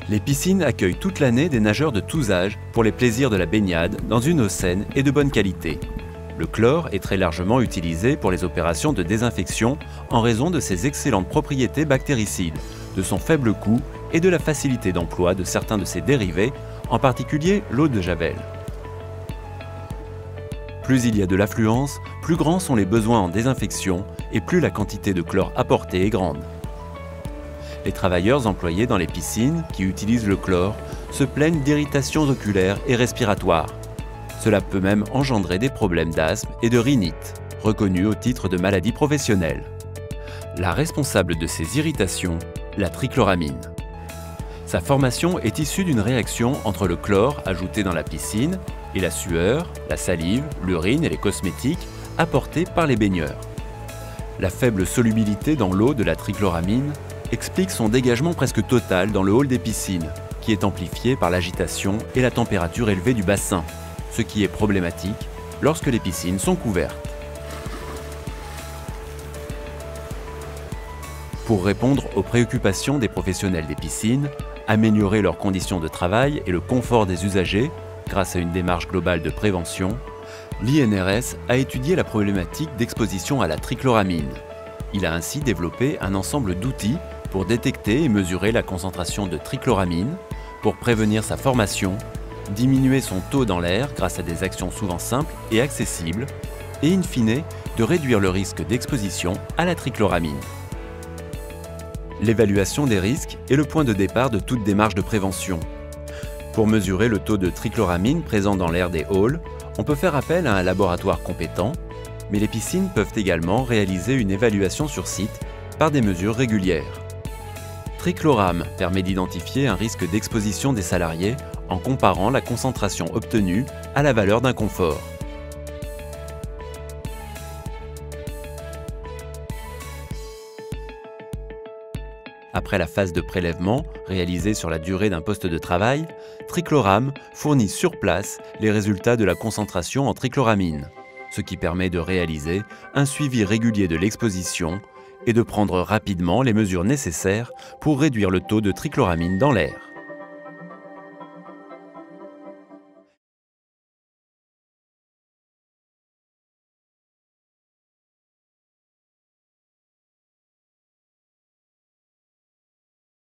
Les piscines accueillent toute l'année des nageurs de tous âges pour les plaisirs de la baignade dans une eau saine et de bonne qualité. Le chlore est très largement utilisé pour les opérations de désinfection en raison de ses excellentes propriétés bactéricides, de son faible coût et de la facilité d'emploi de certains de ses dérivés, en particulier l'eau de Javel. Plus il y a de l'affluence, plus grands sont les besoins en désinfection et plus la quantité de chlore apportée est grande. Les travailleurs employés dans les piscines qui utilisent le chlore se plaignent d'irritations oculaires et respiratoires. Cela peut même engendrer des problèmes d'asthme et de rhinite, reconnus au titre de maladie professionnelle. La responsable de ces irritations, la trichloramine. Sa formation est issue d'une réaction entre le chlore ajouté dans la piscine et la sueur, la salive, l'urine et les cosmétiques apportés par les baigneurs. La faible solubilité dans l'eau de la trichloramine explique son dégagement presque total dans le hall des piscines, qui est amplifié par l'agitation et la température élevée du bassin, ce qui est problématique lorsque les piscines sont couvertes. Pour répondre aux préoccupations des professionnels des piscines, améliorer leurs conditions de travail et le confort des usagers grâce à une démarche globale de prévention, l'INRS a étudié la problématique d'exposition à la trichloramine. Il a ainsi développé un ensemble d'outils pour détecter et mesurer la concentration de trichloramine, pour prévenir sa formation, diminuer son taux dans l'air grâce à des actions souvent simples et accessibles, et in fine, de réduire le risque d'exposition à la trichloramine. L'évaluation des risques est le point de départ de toute démarche de prévention. Pour mesurer le taux de trichloramine présent dans l'air des halls, on peut faire appel à un laboratoire compétent, mais les piscines peuvent également réaliser une évaluation sur site par des mesures régulières. Trichloram permet d'identifier un risque d'exposition des salariés en comparant la concentration obtenue à la valeur d'un confort. Après la phase de prélèvement, réalisée sur la durée d'un poste de travail, Trichloram fournit sur place les résultats de la concentration en trichloramine, ce qui permet de réaliser un suivi régulier de l'exposition et de prendre rapidement les mesures nécessaires pour réduire le taux de trichloramine dans l'air.